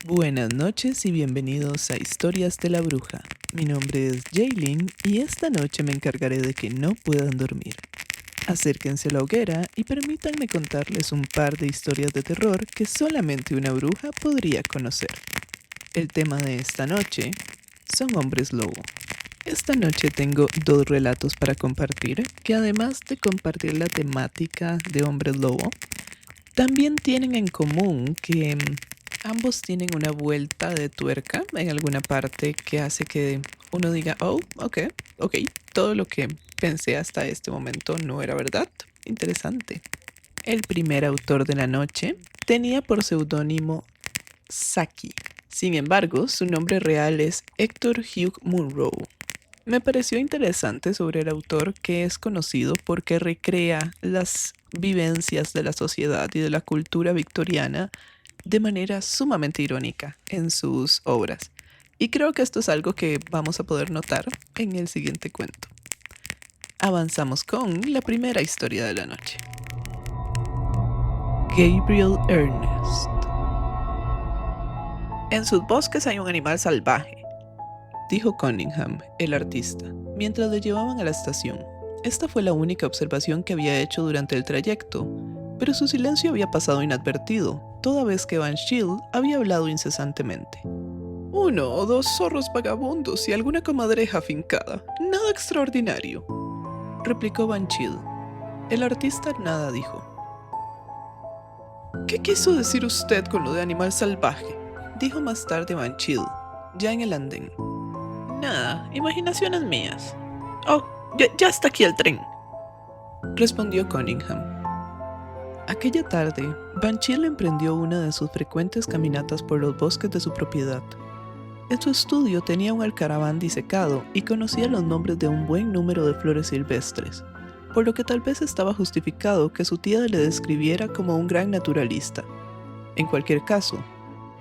Buenas noches y bienvenidos a Historias de la Bruja. Mi nombre es Jaylin y esta noche me encargaré de que no puedan dormir. Acérquense a la hoguera y permítanme contarles un par de historias de terror que solamente una bruja podría conocer. El tema de esta noche son hombres lobo. Esta noche tengo dos relatos para compartir que además de compartir la temática de hombres lobo, también tienen en común que ambos tienen una vuelta de tuerca en alguna parte que hace que uno diga, oh, ok, todo lo que pensé hasta este momento no era verdad. Interesante. El primer autor de la noche tenía por seudónimo Saki. Sin embargo, su nombre real es Hector Hugh Munro. Me pareció interesante sobre el autor que es conocido porque recrea las vivencias de la sociedad y de la cultura victoriana de manera sumamente irónica en sus obras. Y creo que esto es algo que vamos a poder notar en el siguiente cuento. Avanzamos con la primera historia de la noche. Gabriel Ernest. En sus bosques hay un animal salvaje, dijo Cunningham, el artista, mientras le llevaban a la estación. Esta fue la única observación que había hecho durante el trayecto, pero su silencio había pasado inadvertido, toda vez que Van Shield había hablado incesantemente. Uno o dos zorros vagabundos y alguna comadreja afincada. Nada extraordinario, replicó Van Shield. El artista nada dijo. ¿Qué quiso decir usted con lo de animal salvaje?, dijo más tarde Van Shield, ya en el andén. Nada, imaginaciones mías. Oh, ya está aquí el tren, respondió Cunningham. Aquella tarde, Van Shield emprendió una de sus frecuentes caminatas por los bosques de su propiedad. En su estudio tenía un alcaraván disecado y conocía los nombres de un buen número de flores silvestres, por lo que tal vez estaba justificado que su tía le describiera como un gran naturalista. En cualquier caso,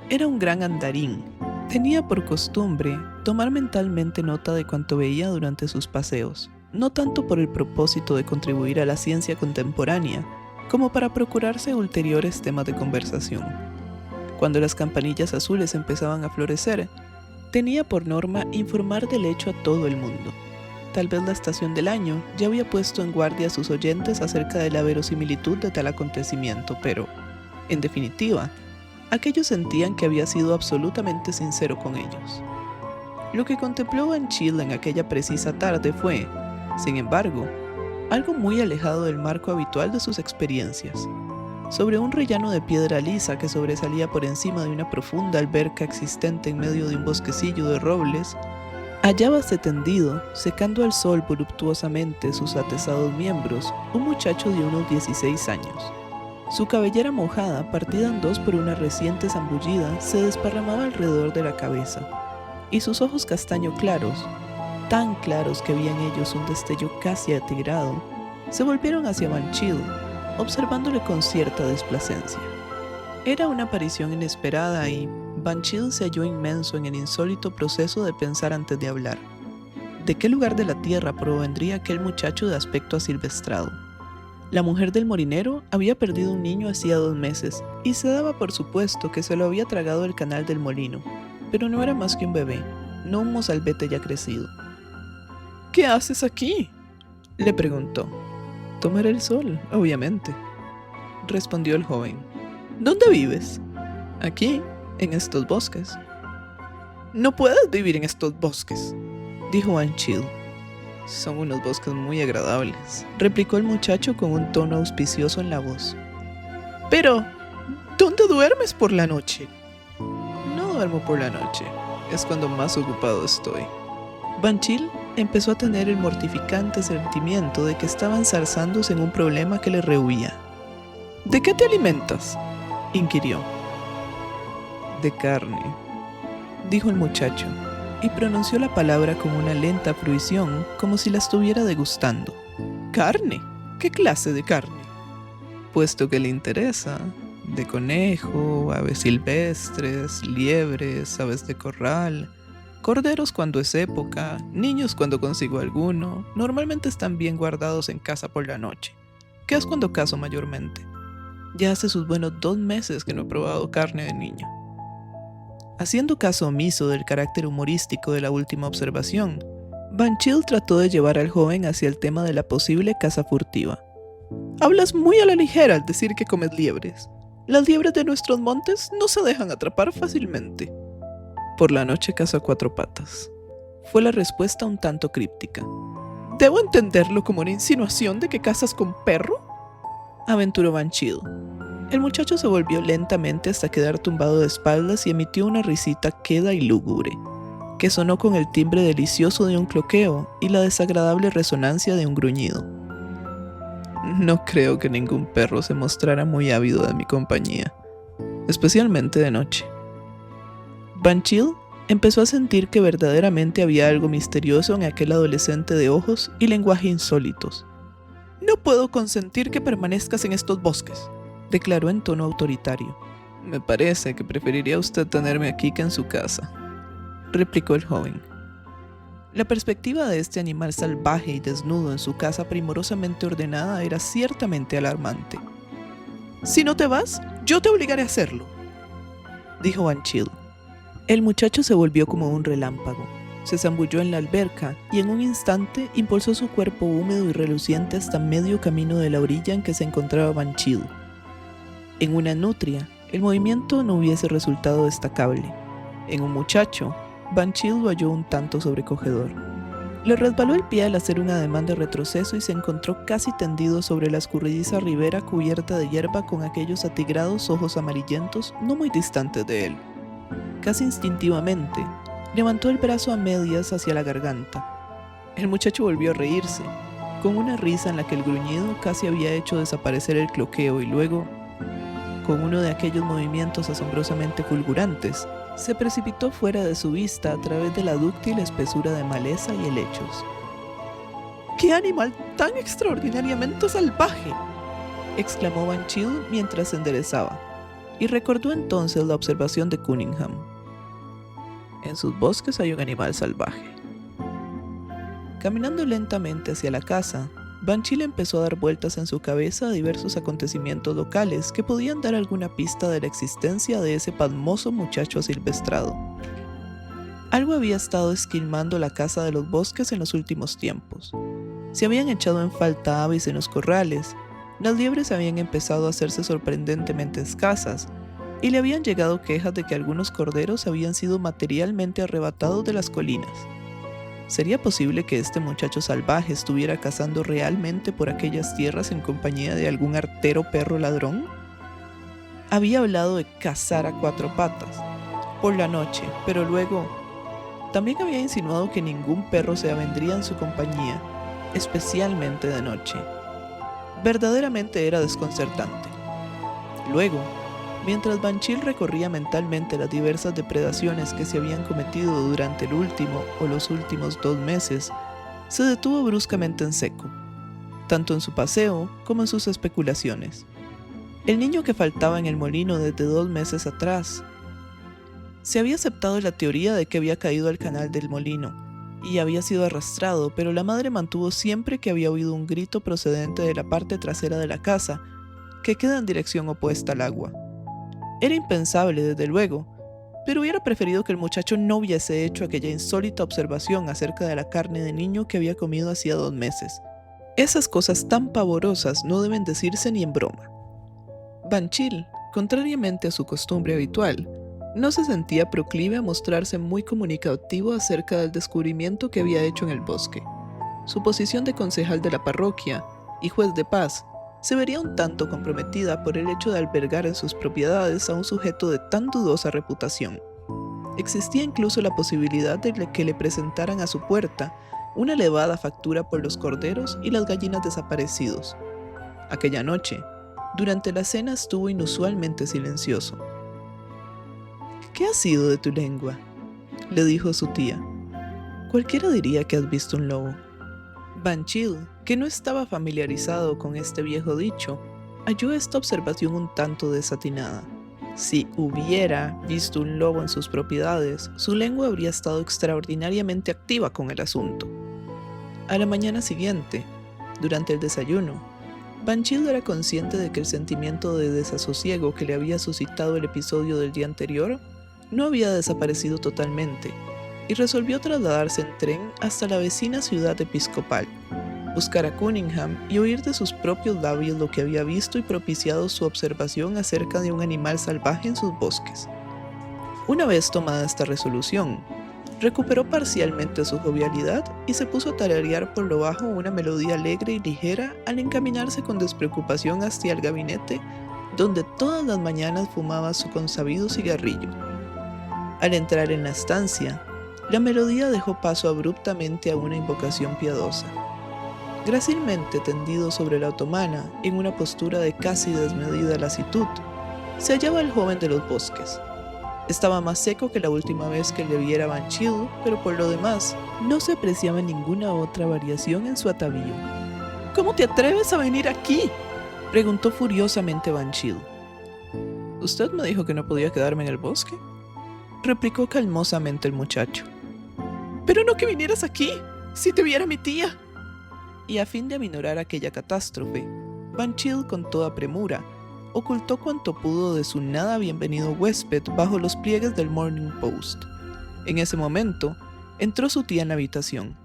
era un gran andarín. Tenía por costumbre tomar mentalmente nota de cuanto veía durante sus paseos, no tanto por el propósito de contribuir a la ciencia contemporánea, como para procurarse ulteriores temas de conversación. Cuando las campanillas azules empezaban a florecer, tenía por norma informar del hecho a todo el mundo. Tal vez la estación del año ya había puesto en guardia a sus oyentes acerca de la verosimilitud de tal acontecimiento, pero, en definitiva, aquellos sentían que había sido absolutamente sincero con ellos. Lo que contempló Van Shield en aquella precisa tarde fue, sin embargo, algo muy alejado del marco habitual de sus experiencias. Sobre un rellano de piedra lisa que sobresalía por encima de una profunda alberca existente en medio de un bosquecillo de robles, hallábase tendido, secando al sol voluptuosamente sus atesados miembros, un muchacho de unos 16 años. Su cabellera mojada, partida en dos por una reciente zambullida, se desparramaba alrededor de la cabeza, y sus ojos castaño claros, tan claros que había en ellos un destello casi atigrado, se volvieron hacia Van Shield, observándole con cierta desplacencia. Era una aparición inesperada y Van Shield se halló inmenso en el insólito proceso de pensar antes de hablar. ¿De qué lugar de la tierra provendría aquel muchacho de aspecto asilvestrado? La mujer del molinero había perdido un niño hacía 2 meses y se daba por supuesto que se lo había tragado el canal del molino, pero no era más que un bebé, no un mozalbete ya crecido. ¿Qué haces aquí?, le preguntó. Tomar el sol, obviamente, respondió el joven. ¿Dónde vives? Aquí, en estos bosques. No puedes vivir en estos bosques, dijo Van Shield. Son unos bosques muy agradables, replicó el muchacho con un tono auspicioso en la voz. Pero, ¿dónde duermes por la noche? No duermo por la noche, es cuando más ocupado estoy. Van Shield empezó a tener el mortificante sentimiento de que estaba enzarzándose en un problema que le rehuía. ¿De qué te alimentas?, inquirió. De carne, dijo el muchacho, y pronunció la palabra con una lenta fruición, como si la estuviera degustando. ¿Carne? ¿Qué clase de carne? Puesto que le interesa, de conejo, aves silvestres, liebres, aves de corral, corderos cuando es época, niños cuando consigo alguno, normalmente están bien guardados en casa por la noche, que es cuando cazo mayormente. Ya hace sus buenos 2 meses que no he probado carne de niño. Haciendo caso omiso del carácter humorístico de la última observación, Van Chill trató de llevar al joven hacia el tema de la posible caza furtiva. Hablas muy a la ligera al decir que comes liebres. Las liebres de nuestros montes no se dejan atrapar fácilmente. Por la noche cazo a 4 patas. Fue la respuesta un tanto críptica. ¿Debo entenderlo como una insinuación de que cazas con perro?, aventuró Van Chill. El muchacho se volvió lentamente hasta quedar tumbado de espaldas y emitió una risita queda y lúgubre, que sonó con el timbre delicioso de un cloqueo y la desagradable resonancia de un gruñido. No creo que ningún perro se mostrara muy ávido de mi compañía, especialmente de noche. Van Chill empezó a sentir que verdaderamente había algo misterioso en aquel adolescente de ojos y lenguaje insólitos. No puedo consentir que permanezcas en estos bosques, declaró en tono autoritario. Me parece que preferiría usted tenerme aquí que en su casa, replicó el joven. La perspectiva de este animal salvaje y desnudo en su casa primorosamente ordenada era ciertamente alarmante. Si no te vas, yo te obligaré a hacerlo, dijo Van Chill. El muchacho se volvió como un relámpago, se zambulló en la alberca y en un instante impulsó su cuerpo húmedo y reluciente hasta medio camino de la orilla en que se encontraba Van Chill. En una nutria, el movimiento no hubiese resultado destacable. En un muchacho, Van Chill lo halló un tanto sobrecogedor. Le resbaló el pie al hacer un ademán de retroceso y se encontró casi tendido sobre la escurridiza ribera cubierta de hierba con aquellos atigrados ojos amarillentos no muy distantes de él. Casi instintivamente, levantó el brazo a medias hacia la garganta. El muchacho volvió a reírse, con una risa en la que el gruñido casi había hecho desaparecer el cloqueo y luego, con uno de aquellos movimientos asombrosamente fulgurantes, se precipitó fuera de su vista a través de la dúctil espesura de maleza y helechos. ¡Qué animal tan extraordinariamente salvaje!, exclamó Van Chill mientras se enderezaba, y recordó entonces la observación de Cunningham. En sus bosques hay un animal salvaje. Caminando lentamente hacia la casa, Van Chill empezó a dar vueltas en su cabeza a diversos acontecimientos locales que podían dar alguna pista de la existencia de ese pasmoso muchacho asilvestrado. Algo había estado esquilmando la casa de los bosques en los últimos tiempos. Se habían echado en falta aves en los corrales, las liebres habían empezado a hacerse sorprendentemente escasas, y le habían llegado quejas de que algunos corderos habían sido materialmente arrebatados de las colinas. ¿Sería posible que este muchacho salvaje estuviera cazando realmente por aquellas tierras en compañía de algún artero perro ladrón? Había hablado de cazar a 4 patas, por la noche, pero luego también había insinuado que ningún perro se avendría en su compañía, especialmente de noche. Verdaderamente era desconcertante. Luego, mientras Van Chill recorría mentalmente las diversas depredaciones que se habían cometido durante el último o los últimos 2 meses, se detuvo bruscamente en seco, tanto en su paseo como en sus especulaciones. El niño que faltaba en el molino desde 2 meses atrás. Se había aceptado la teoría de que había caído al canal del molino y había sido arrastrado, pero la madre mantuvo siempre que había oído un grito procedente de la parte trasera de la casa, que queda en dirección opuesta al agua. Era impensable, desde luego, pero hubiera preferido que el muchacho no hubiese hecho aquella insólita observación acerca de la carne de niño que había comido hacía 2 meses. Esas cosas tan pavorosas no deben decirse ni en broma. Van Chill, contrariamente a su costumbre habitual, no se sentía proclive a mostrarse muy comunicativo acerca del descubrimiento que había hecho en el bosque. Su posición de concejal de la parroquia y juez de paz se vería un tanto comprometida por el hecho de albergar en sus propiedades a un sujeto de tan dudosa reputación. Existía incluso la posibilidad de que le presentaran a su puerta una elevada factura por los corderos y las gallinas desaparecidos. Aquella noche, durante la cena, estuvo inusualmente silencioso. «¿Qué ha sido de tu lengua?», le dijo su tía. «Cualquiera diría que has visto un lobo». Van Chill, que no estaba familiarizado con este viejo dicho, halló esta observación un tanto desatinada. Si hubiera visto un lobo en sus propiedades, su lengua habría estado extraordinariamente activa con el asunto. A la mañana siguiente, durante el desayuno, Van Chill era consciente de que el sentimiento de desasosiego que le había suscitado el episodio del día anterior no había desaparecido totalmente y resolvió trasladarse en tren hasta la vecina ciudad episcopal, buscar a Cunningham y oír de sus propios labios lo que había visto y propiciado su observación acerca de un animal salvaje en sus bosques. Una vez tomada esta resolución, recuperó parcialmente su jovialidad y se puso a tararear por lo bajo una melodía alegre y ligera al encaminarse con despreocupación hacia el gabinete donde todas las mañanas fumaba su consabido cigarrillo. Al entrar en la estancia, la melodía dejó paso abruptamente a una invocación piadosa. Grácilmente tendido sobre la otomana, en una postura de casi desmedida lasitud, se hallaba el joven de los bosques. Estaba más seco que la última vez que le viera Van Chill, pero por lo demás, no se apreciaba ninguna otra variación en su atavío. ¿Cómo te atreves a venir aquí?, preguntó furiosamente Van Chill. ¿Usted me dijo que no podía quedarme en el bosque?, replicó calmosamente el muchacho. Pero no que vinieras aquí, si te viera mi tía. Y a fin de aminorar aquella catástrofe, Van Chill con toda premura ocultó cuanto pudo de su nada bienvenido huésped bajo los pliegues del Morning Post. En ese momento, entró su tía en la habitación.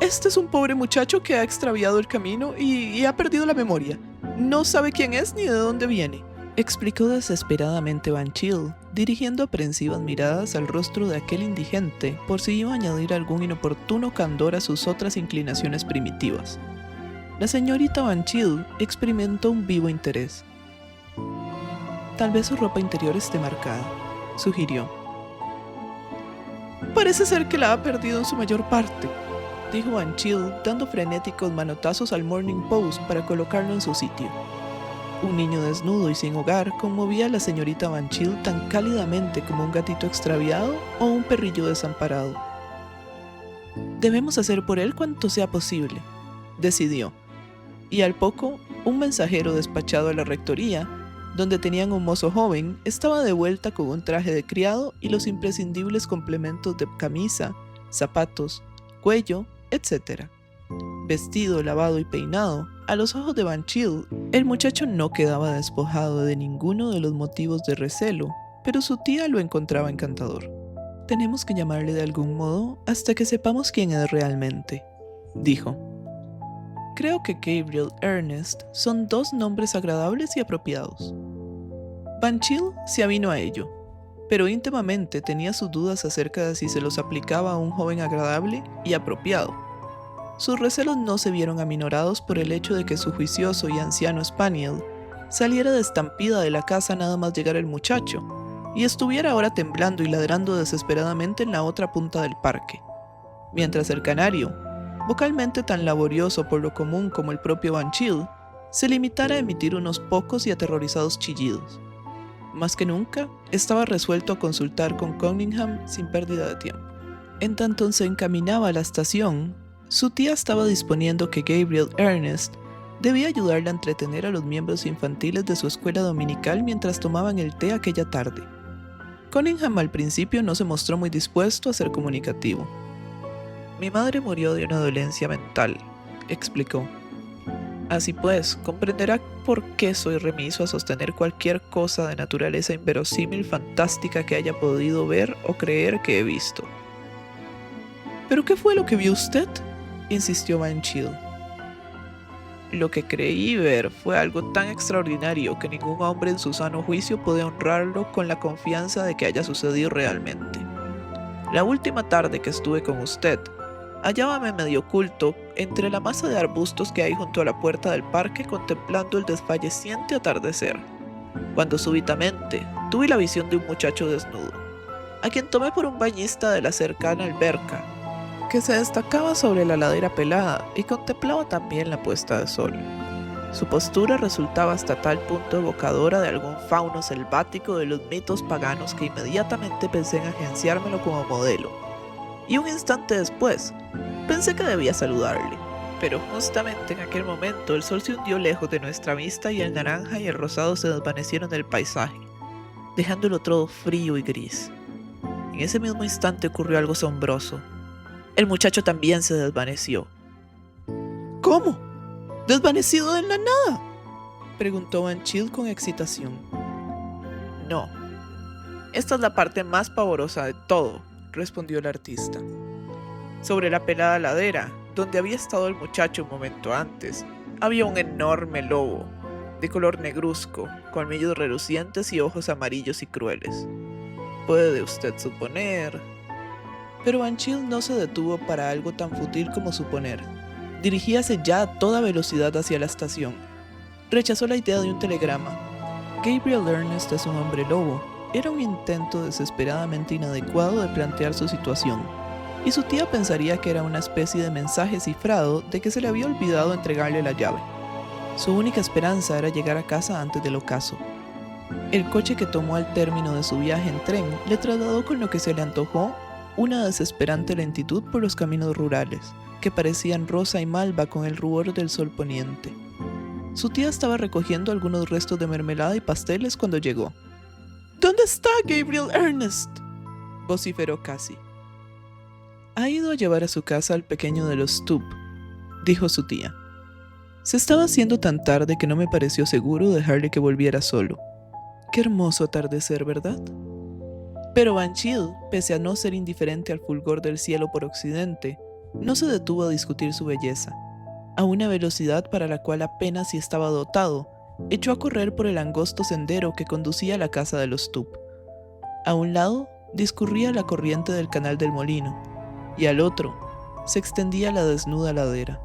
Este es un pobre muchacho que ha extraviado el camino y ha perdido la memoria. No sabe quién es ni de dónde viene, explicó desesperadamente Van Chill, dirigiendo aprensivas miradas al rostro de aquel indigente por si iba a añadir algún inoportuno candor a sus otras inclinaciones primitivas. La señorita Van Chill experimentó un vivo interés. Tal vez su ropa interior esté marcada, sugirió. Parece ser que la ha perdido en su mayor parte, dijo Van Chill, dando frenéticos manotazos al Morning Post para colocarlo en su sitio. Un niño desnudo y sin hogar conmovía a la señorita Van Chill tan cálidamente como un gatito extraviado o un perrillo desamparado. Debemos hacer por él cuanto sea posible, decidió. Y al poco, un mensajero despachado a la rectoría, donde tenían un mozo joven, estaba de vuelta con un traje de criado y los imprescindibles complementos de camisa, zapatos, cuello, etc. Vestido, lavado y peinado, a los ojos de Van Chill, el muchacho no quedaba despojado de ninguno de los motivos de recelo, pero su tía lo encontraba encantador. Tenemos que llamarle de algún modo hasta que sepamos quién es realmente, dijo. Creo que Gabriel Ernest son dos nombres agradables y apropiados. Van Chill se avino a ello, pero íntimamente tenía sus dudas acerca de si se los aplicaba a un joven agradable y apropiado. Sus recelos no se vieron aminorados por el hecho de que su juicioso y anciano spaniel saliera de estampida de la casa nada más llegar el muchacho, y estuviera ahora temblando y ladrando desesperadamente en la otra punta del parque, mientras el canario, vocalmente tan laborioso por lo común como el propio Van Chill, se limitara a emitir unos pocos y aterrorizados chillidos. Más que nunca, estaba resuelto a consultar con Cunningham sin pérdida de tiempo. En tanto se encaminaba a la estación, su tía estaba disponiendo que Gabriel Ernest debía ayudarle a entretener a los miembros infantiles de su escuela dominical mientras tomaban el té aquella tarde. Cunningham al principio no se mostró muy dispuesto a ser comunicativo. Mi madre murió de una dolencia mental, explicó. Así pues, comprenderá por qué soy remiso a sostener cualquier cosa de naturaleza inverosímil fantástica que haya podido ver o creer que he visto. ¿Pero qué fue lo que vio usted?, insistió Van Chill. Lo que creí ver fue algo tan extraordinario que ningún hombre en su sano juicio puede honrarlo con la confianza de que haya sucedido realmente. La última tarde que estuve con usted, hallábame medio oculto entre la masa de arbustos que hay junto a la puerta del parque contemplando el desfalleciente atardecer, cuando súbitamente tuve la visión de un muchacho desnudo, a quien tomé por un bañista de la cercana alberca, que se destacaba sobre la ladera pelada y contemplaba también la puesta de sol. Su postura resultaba hasta tal punto evocadora de algún fauno selvático de los mitos paganos que inmediatamente pensé en agenciármelo como modelo, y un instante después pensé que debía saludarle, pero justamente en aquel momento el sol se hundió lejos de nuestra vista y el naranja y el rosado se desvanecieron del paisaje, dejándolo todo frío y gris. En ese mismo instante ocurrió algo asombroso. El muchacho también se desvaneció. ¿Cómo? ¿Desvanecido de la nada?, preguntó Van Chill con excitación. No. Esta es la parte más pavorosa de todo, respondió el artista. Sobre la pelada ladera, donde había estado el muchacho un momento antes, había un enorme lobo, de color negruzco, colmillos relucientes y ojos amarillos y crueles. Puede usted suponer. Pero Van Chill no se detuvo para algo tan fútil como suponer. Dirigíase ya a toda velocidad hacia la estación. Rechazó la idea de un telegrama. Gabriel Ernest es un hombre lobo. Era un intento desesperadamente inadecuado de plantear su situación, y su tía pensaría que era una especie de mensaje cifrado de que se le había olvidado entregarle la llave. Su única esperanza era llegar a casa antes del ocaso. El coche que tomó al término de su viaje en tren le trasladó con lo que se le antojó una desesperante lentitud por los caminos rurales, que parecían rosa y malva con el rubor del sol poniente. Su tía estaba recogiendo algunos restos de mermelada y pasteles cuando llegó. ¿Dónde está Gabriel Ernest?, vociferó Cassie. Ha ido a llevar a su casa al pequeño de los Stoop, dijo su tía. Se estaba haciendo tan tarde que no me pareció seguro dejarle que volviera solo. Qué hermoso atardecer, ¿verdad? Pero Van Chill, pese a no ser indiferente al fulgor del cielo por occidente, no se detuvo a discutir su belleza. A una velocidad para la cual apenas si estaba dotado, echó a correr por el angosto sendero que conducía a la casa de los Stoop. A un lado discurría la corriente del canal del molino, y al otro se extendía la desnuda ladera.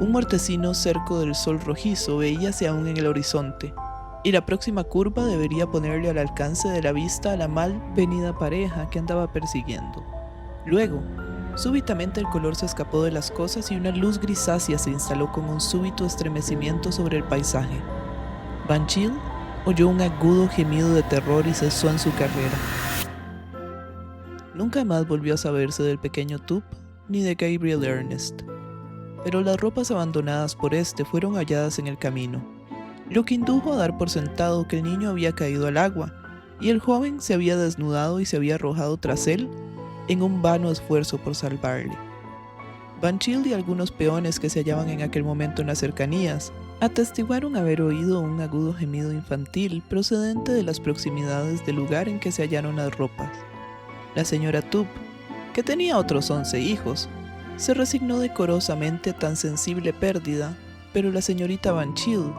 Un mortecino cerco del sol rojizo veíase aún en el horizonte, y la próxima curva debería ponerle al alcance de la vista a la mal venida pareja que andaba persiguiendo. Luego, súbitamente el color se escapó de las cosas y una luz grisácea se instaló con un súbito estremecimiento sobre el paisaje. Van Chill oyó un agudo gemido de terror y cesó en su carrera. Nunca más volvió a saberse del pequeño Tup ni de Gabriel Ernest, pero las ropas abandonadas por este fueron halladas en el camino, lo que indujo a dar por sentado que el niño había caído al agua, y el joven se había desnudado y se había arrojado tras él en un vano esfuerzo por salvarle. Van Chill y algunos peones que se hallaban en aquel momento en las cercanías atestiguaron haber oído un agudo gemido infantil procedente de las proximidades del lugar en que se hallaron las ropas. La señora Tup, que tenía otros 11 hijos, se resignó decorosamente a tan sensible pérdida, pero la señorita Van Chill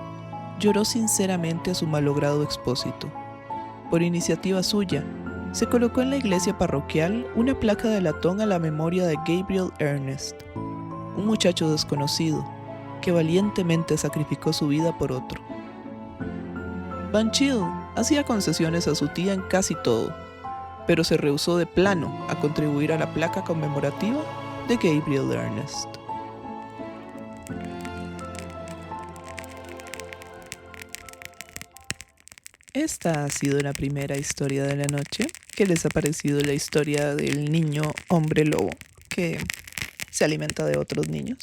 lloró sinceramente a su malogrado expósito. Por iniciativa suya, se colocó en la iglesia parroquial una placa de latón a la memoria de Gabriel Ernest, un muchacho desconocido que valientemente sacrificó su vida por otro. Van Chill hacía concesiones a su tía en casi todo, pero se rehusó de plano a contribuir a la placa conmemorativa de Gabriel Ernest. Esta ha sido la primera historia de la noche. ¿Qué les ha parecido la historia del niño hombre lobo que se alimenta de otros niños?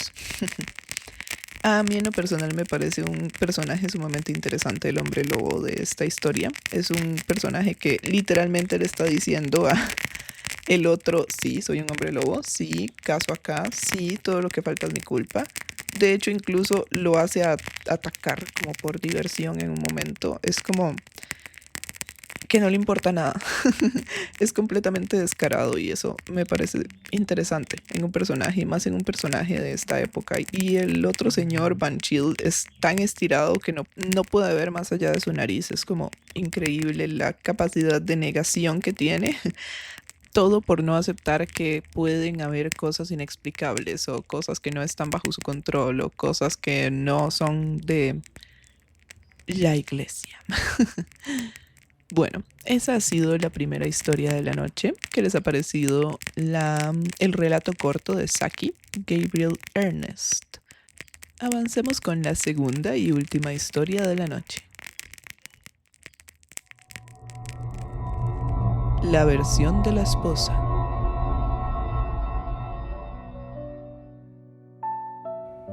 A mí en lo personal me parece un personaje sumamente interesante el hombre lobo de esta historia. Es un personaje que literalmente le está diciendo a el otro: sí, soy un hombre lobo, sí, caso acá, sí, todo lo que falta es mi culpa. De hecho, incluso lo hace atacar como por diversión en un momento. Es como que no le importa nada. Es completamente descarado y eso me parece interesante en un personaje, y más en un personaje de esta época. Y el otro señor, Van Chill, es tan estirado que no puede ver más allá de su nariz. Es como increíble la capacidad de negación que tiene. Todo por no aceptar que pueden haber cosas inexplicables o cosas que no están bajo su control o cosas que no son de la iglesia. Bueno, esa ha sido la primera historia de la noche. ¿Qué les ha parecido el relato corto de Saki, Gabriel Ernest? Avancemos con la segunda y última historia de la noche. La versión de la esposa.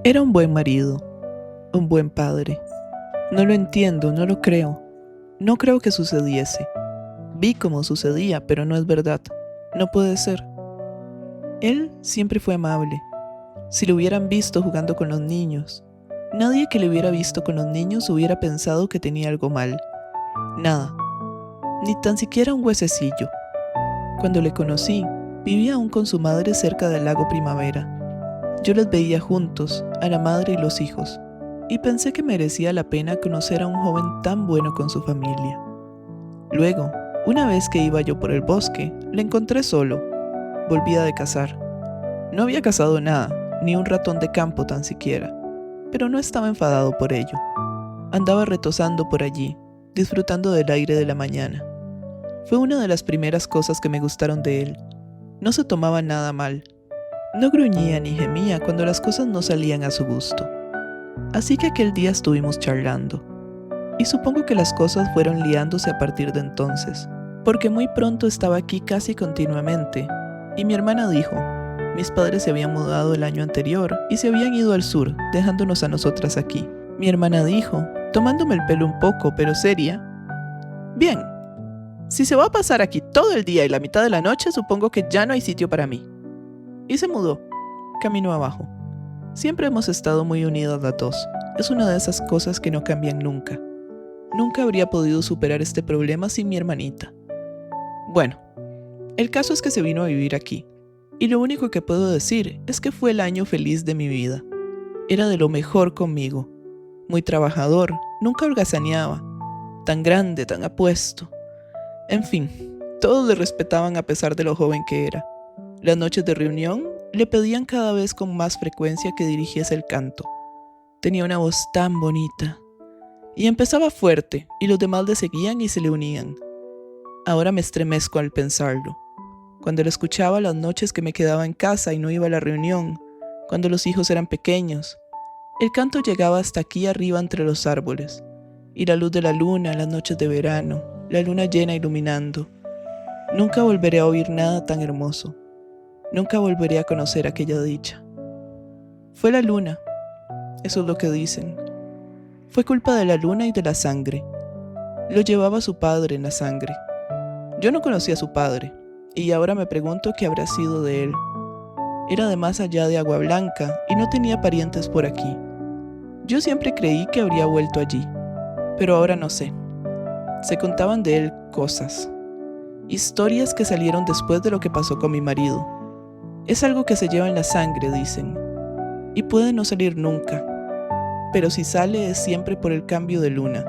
Era un buen marido, un buen padre. No lo entiendo, no lo creo. No creo que sucediese. Vi cómo sucedía, pero no es verdad. No puede ser. Él siempre fue amable. Si lo hubieran visto jugando con los niños, nadie que le hubiera visto con los niños hubiera pensado que tenía algo mal. Nada. ni tan siquiera un huesecillo. Cuando le conocí, vivía aún con su madre cerca del lago Primavera. Yo los veía juntos, a la madre y los hijos, y pensé que merecía la pena conocer a un joven tan bueno con su familia. Luego, una vez que iba yo por el bosque, le encontré solo. Volvía de cazar. No había cazado nada, ni un ratón de campo tan siquiera, pero no estaba enfadado por ello. Andaba retozando por allí, disfrutando del aire de la mañana. Fue una de las primeras cosas que me gustaron de él. No se tomaba nada mal. No gruñía ni gemía cuando las cosas no salían a su gusto. Así que aquel día estuvimos charlando. Y supongo que las cosas fueron liándose a partir de entonces, porque muy pronto estaba aquí casi continuamente, y mi hermana dijo, mis padres se habían mudado el año anterior y se habían ido al sur, dejándonos a nosotras aquí. Mi hermana dijo, tomándome el pelo un poco, pero seria, bien, si se va a pasar aquí todo el día y la mitad de la noche, supongo que ya no hay sitio para mí. Y se mudó, camino abajo. Siempre hemos estado muy unidas las dos. Es una de esas cosas que no cambian nunca. Nunca habría podido superar este problema sin mi hermanita. Bueno, el caso es que se vino a vivir aquí. Y lo único que puedo decir es que fue el año feliz de mi vida. Era de lo mejor conmigo. Muy trabajador, nunca holgazaneaba. Tan grande, tan apuesto. En fin, todos le respetaban a pesar de lo joven que era. Las noches de reunión le pedían cada vez con más frecuencia que dirigiese el canto. Tenía una voz tan bonita. Y empezaba fuerte, y los demás le seguían y se le unían. Ahora me estremezco al pensarlo. Cuando lo escuchaba las noches que me quedaba en casa y no iba a la reunión, cuando los hijos eran pequeños, el canto llegaba hasta aquí arriba entre los árboles, y la luz de la luna en las noches de verano, la luna llena iluminando. Nunca volveré a oír nada tan hermoso. Nunca volveré a conocer aquella dicha. Fue la luna, eso es lo que dicen. Fue culpa de la luna y de la sangre. Lo llevaba su padre en la sangre. Yo no conocía a su padre, y ahora me pregunto qué habrá sido de él. Era de más allá de Agua Blanca y no tenía parientes por aquí. Yo siempre creí que habría vuelto allí, pero ahora no sé. Se contaban de él cosas, historias que salieron después de lo que pasó con mi marido. Es algo que se lleva en la sangre, dicen, y puede no salir nunca, pero si sale es siempre por el cambio de luna.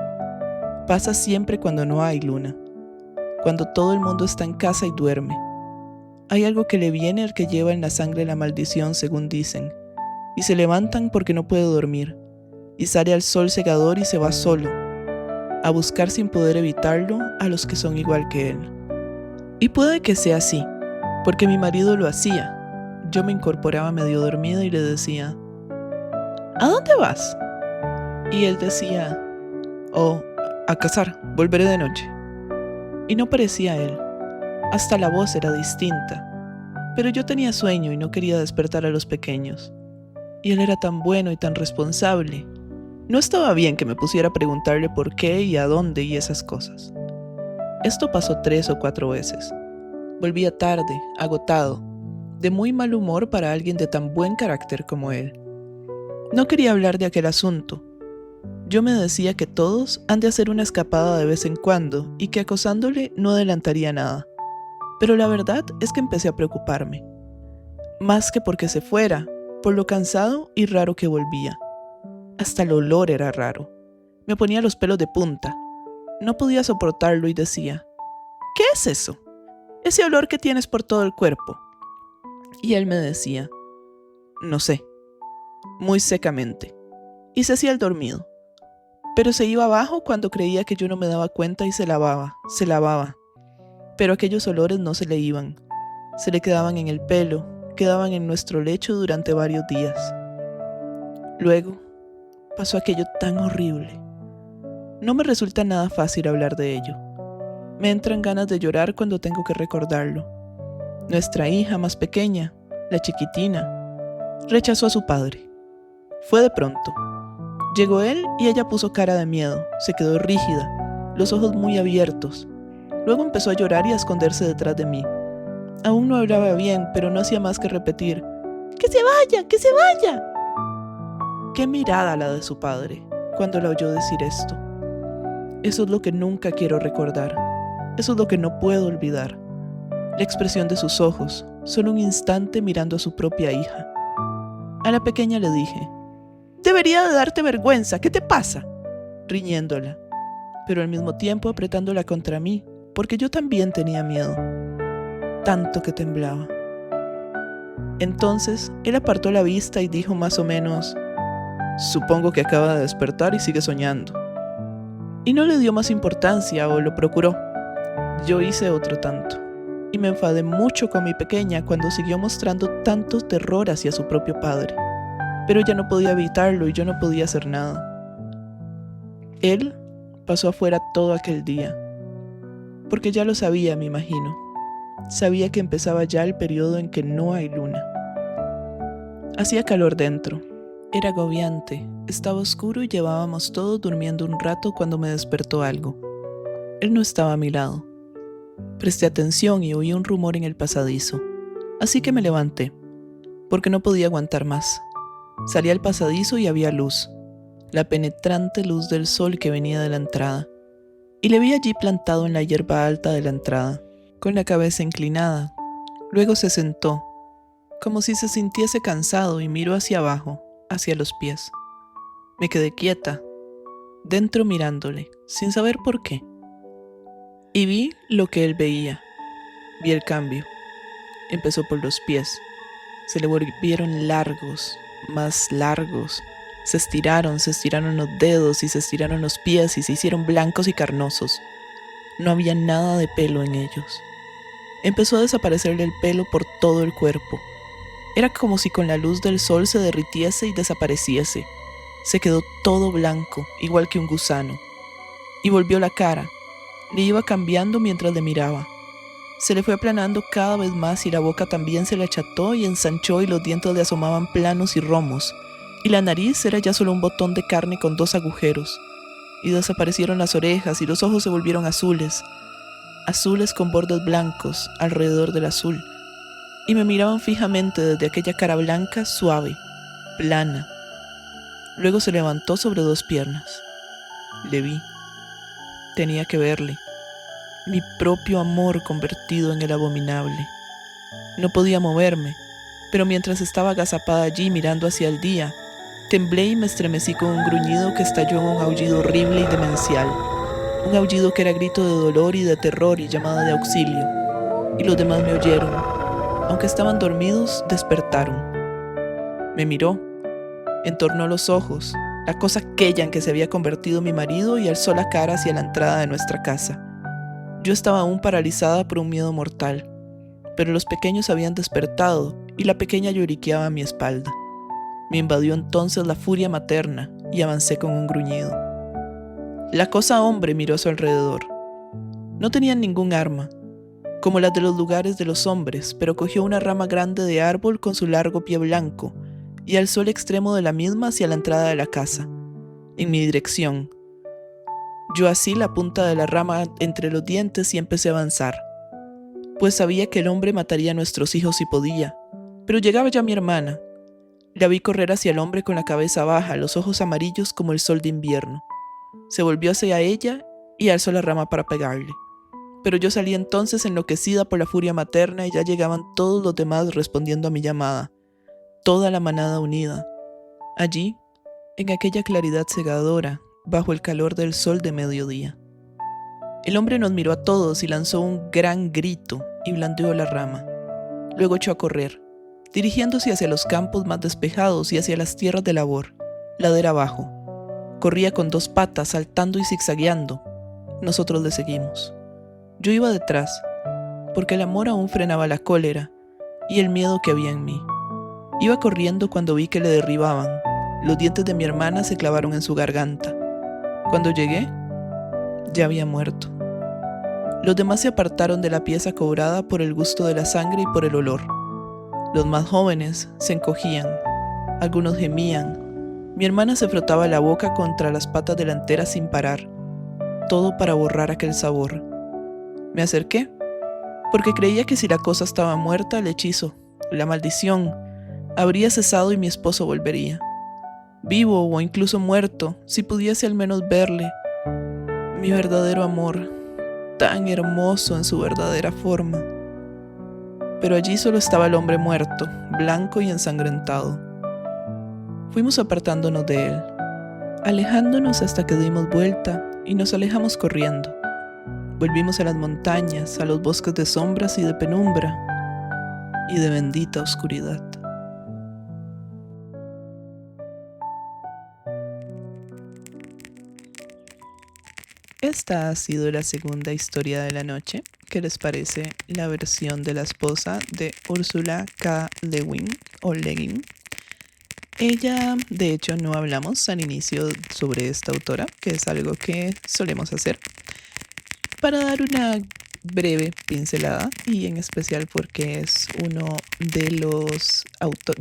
Pasa siempre cuando no hay luna, cuando todo el mundo está en casa y duerme. Hay algo que le viene al que lleva en la sangre la maldición, según dicen, y se levantan porque no puede dormir, y sale al sol cegador y se va solo, a buscar sin poder evitarlo a los que son igual que él. Y puede que sea así, porque mi marido lo hacía. Yo me incorporaba medio dormida y le decía, ¿a dónde vas? Y él decía, oh, a cazar, volveré de noche. Y no parecía él, hasta la voz era distinta, pero yo tenía sueño y no quería despertar a los pequeños. Y él era tan bueno y tan responsable. No estaba bien que me pusiera a preguntarle por qué y a dónde y esas cosas. Esto pasó 3 o 4 veces. Volvía tarde, agotado, de muy mal humor para alguien de tan buen carácter como él. No quería hablar de aquel asunto. Yo me decía que todos han de hacer una escapada de vez en cuando y que acosándole no adelantaría nada. Pero la verdad es que empecé a preocuparme. Más que porque se fuera, por lo cansado y raro que volvía. Hasta el olor era raro. Me ponía los pelos de punta. No podía soportarlo y decía, ¿qué es eso? Ese olor que tienes por todo el cuerpo. Y él me decía, no sé, muy secamente. Y se hacía el dormido. Pero se iba abajo cuando creía que yo no me daba cuenta y se lavaba. Pero aquellos olores no se le iban. Se le quedaban en el pelo, quedaban en nuestro lecho durante varios días. Luego, pasó aquello tan horrible. No me resulta nada fácil hablar de ello. Me entran ganas de llorar cuando tengo que recordarlo. Nuestra hija más pequeña, la chiquitina, rechazó a su padre. Fue de pronto. Llegó él y ella puso cara de miedo, se quedó rígida, los ojos muy abiertos. Luego empezó a llorar y a esconderse detrás de mí. Aún no hablaba bien, pero no hacía más que repetir, ¡que se vaya, que se vaya! Qué mirada la de su padre, cuando la oyó decir esto. Eso es lo que nunca quiero recordar. Eso es lo que no puedo olvidar. La expresión de sus ojos, solo un instante mirando a su propia hija. A la pequeña le dije: «Debería de darte vergüenza, ¿qué te pasa?», riñéndola, pero al mismo tiempo apretándola contra mí, porque yo también tenía miedo, tanto que temblaba. Entonces, él apartó la vista y dijo más o menos: «Supongo que acaba de despertar y sigue soñando». Y no le dio más importancia, o lo procuró. Yo hice otro tanto, y me enfadé mucho con mi pequeña cuando siguió mostrando tanto terror hacia su propio padre. Pero ella no podía evitarlo y yo no podía hacer nada. Él pasó afuera todo aquel día, porque ya lo sabía, me imagino. Sabía que empezaba ya el periodo en que no hay luna. Hacía calor dentro. Era agobiante, estaba oscuro y llevábamos todos durmiendo un rato cuando me despertó algo. Él no estaba a mi lado. Presté atención y oí un rumor en el pasadizo, así que me levanté, porque no podía aguantar más. Salí al pasadizo y había luz, la penetrante luz del sol que venía de la entrada, y le vi allí plantado en la hierba alta de la entrada, con la cabeza inclinada. Luego se sentó, como si se sintiese cansado, y miró hacia abajo, hacia los pies. Me quedé quieta, dentro mirándole, sin saber por qué. Y vi lo que él veía. Vi el cambio. Empezó por los pies. Se le volvieron largos, más largos. Se estiraron los dedos y se estiraron los pies y se hicieron blancos y carnosos. No había nada de pelo en ellos. Empezó a desaparecerle el pelo por todo el cuerpo. Era como si con la luz del sol se derritiese y desapareciese. Se quedó todo blanco, igual que un gusano. Y volvió la cara. Le iba cambiando mientras le miraba. Se le fue aplanando cada vez más y la boca también se le acható y ensanchó y los dientes le asomaban planos y romos. Y la nariz era ya solo un botón de carne con 2 agujeros. Y desaparecieron las orejas y los ojos se volvieron azules. Azules con bordes blancos alrededor del azul. Y me miraban fijamente desde aquella cara blanca, suave, plana. Luego se levantó sobre 2 piernas. Le vi. Tenía que verle. Mi propio amor convertido en el abominable. No podía moverme, pero mientras estaba agazapada allí mirando hacia el día, temblé y me estremecí con un gruñido que estalló en un aullido horrible y demencial. Un aullido que era grito de dolor y de terror y llamada de auxilio. Y los demás me oyeron. Aunque estaban dormidos, despertaron. Me miró, entornó los ojos, la cosa aquella en que se había convertido mi marido, y alzó la cara hacia la entrada de nuestra casa. Yo estaba aún paralizada por un miedo mortal, pero los pequeños habían despertado y la pequeña lloriqueaba a mi espalda. Me invadió entonces la furia materna y avancé con un gruñido. La cosa hombre miró a su alrededor. No tenían ningún arma, como las de los lugares de los hombres, pero cogió una rama grande de árbol con su largo pie blanco y alzó el extremo de la misma hacia la entrada de la casa, en mi dirección. Yo así la punta de la rama entre los dientes y empecé a avanzar, pues sabía que el hombre mataría a nuestros hijos si podía, pero llegaba ya mi hermana. La vi correr hacia el hombre con la cabeza baja, los ojos amarillos como el sol de invierno. Se volvió hacia ella y alzó la rama para pegarle. Pero yo salí entonces enloquecida por la furia materna y ya llegaban todos los demás respondiendo a mi llamada. Toda la manada unida. Allí, en aquella claridad cegadora, bajo el calor del sol de mediodía. El hombre nos miró a todos y lanzó un gran grito y blandió la rama. Luego echó a correr, dirigiéndose hacia los campos más despejados y hacia las tierras de labor, ladera abajo. Corría con 2 patas, saltando y zigzagueando. Nosotros le seguimos. Yo iba detrás, porque el amor aún frenaba la cólera y el miedo que había en mí. Iba corriendo cuando vi que le derribaban. Los dientes de mi hermana se clavaron en su garganta. Cuando llegué, ya había muerto. Los demás se apartaron de la pieza cobrada por el gusto de la sangre y por el olor. Los más jóvenes se encogían, algunos gemían. Mi hermana se frotaba la boca contra las patas delanteras sin parar, todo para borrar aquel sabor. Me acerqué, porque creía que si la cosa estaba muerta, el hechizo, la maldición, habría cesado y mi esposo volvería. Vivo o incluso muerto, si pudiese al menos verle, mi verdadero amor, tan hermoso en su verdadera forma. Pero allí solo estaba el hombre muerto, blanco y ensangrentado. Fuimos apartándonos de él, alejándonos hasta que dimos vuelta y nos alejamos corriendo. Volvimos a las montañas, a los bosques de sombras y de penumbra, y de bendita oscuridad. Esta ha sido la segunda historia de la noche. ¿Qué les parece la versión de la esposa de Ursula K. Le Guin o Le Guin? Ella, de hecho, no hablamos al inicio sobre esta autora, que es algo que solemos hacer, para dar una breve pincelada, y en especial porque es uno de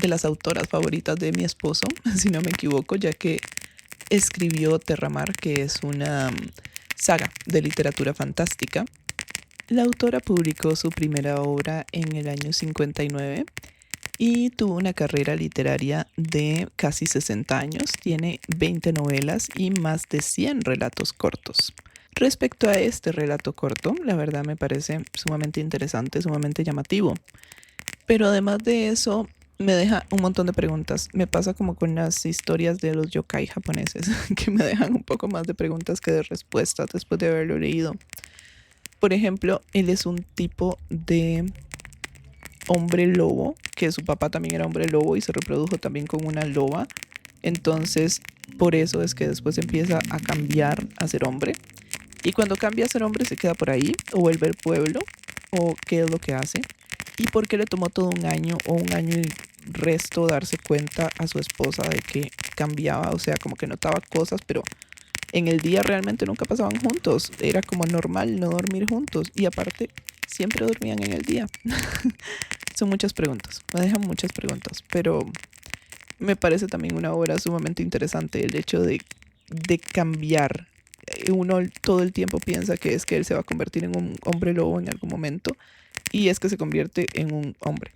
las autoras favoritas de mi esposo, si no me equivoco, ya que escribió Terramar, que es una saga de literatura fantástica. La autora publicó su primera obra en el año 59 y tuvo una carrera literaria de casi 60 años. Tiene 20 novelas y más de 100 relatos cortos. Respecto a este relato corto, la verdad me parece sumamente interesante, sumamente llamativo. Pero además de eso, me deja un montón de preguntas. Me pasa como con las historias de los yokai japoneses, que me dejan un poco más de preguntas que de respuestas después de haberlo leído. Por ejemplo, él es un tipo de hombre lobo, que su papá también era hombre lobo y se reprodujo también con una loba. Entonces, por eso es que después empieza a cambiar a ser hombre. Y cuando cambia a ser hombre se queda por ahí, o vuelve al pueblo, o qué es lo que hace. ¿Y por qué le tomó todo un año o un año y resto darse cuenta a su esposa de que cambiaba? O sea, como que notaba cosas, pero en el día realmente nunca pasaban juntos. Era como normal no dormir juntos. Y aparte, siempre dormían en el día. Son muchas preguntas. Me dejan muchas preguntas. Pero me parece también una obra sumamente interesante el hecho de cambiar. Uno todo el tiempo piensa que es que él se va a convertir en un hombre lobo en algún momento. Y es que se convierte en un hombre.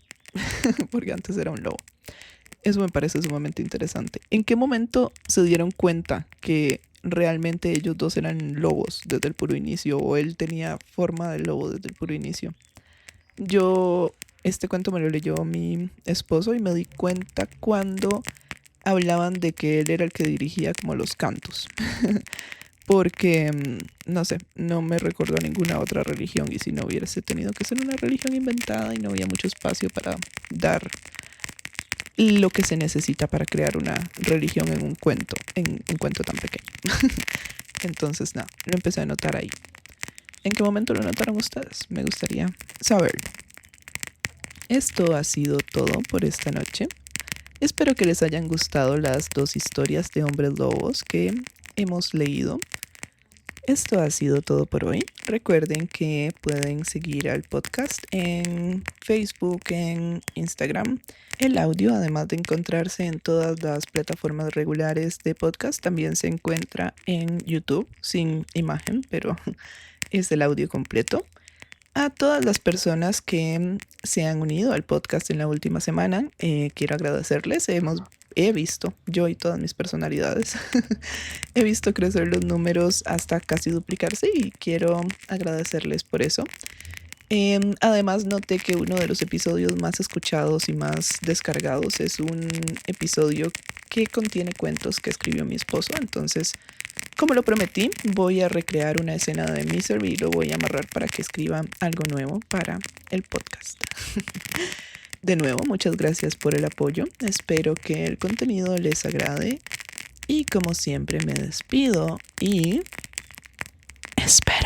Porque antes era un lobo. Eso me parece sumamente interesante. ¿En qué momento se dieron cuenta que realmente ellos dos eran lobos desde el puro inicio? ¿O él tenía forma de lobo desde el puro inicio? Este cuento me lo leyó mi esposo y me di cuenta cuando hablaban de que él era el que dirigía como los cantos. Porque, no sé, no me recordó ninguna otra religión, y si no hubiese tenido que ser una religión inventada y no había mucho espacio para dar lo que se necesita para crear una religión en un cuento tan pequeño. Entonces, nada, lo empecé a notar ahí. ¿En qué momento lo notaron ustedes? Me gustaría saberlo. Esto ha sido todo por esta noche. Espero que les hayan gustado las dos historias de hombres lobos que hemos leído. Esto ha sido todo por hoy. Recuerden que pueden seguir al podcast en Facebook, en Instagram. El audio, además de encontrarse en todas las plataformas regulares de podcast, también se encuentra en YouTube, sin imagen, pero es el audio completo. A todas las personas que se han unido al podcast en la última semana, quiero agradecerles. He visto, yo y todas mis personalidades, he visto crecer los números hasta casi duplicarse y quiero agradecerles por eso. Además, noté que uno de los episodios más escuchados y más descargados es un episodio que contiene cuentos que escribió mi esposo. Entonces, como lo prometí, voy a recrear una escena de Misery y lo voy a amarrar para que escriba algo nuevo para el podcast. De nuevo, muchas gracias por el apoyo. Espero que el contenido les agrade. Y como siempre me despido y espero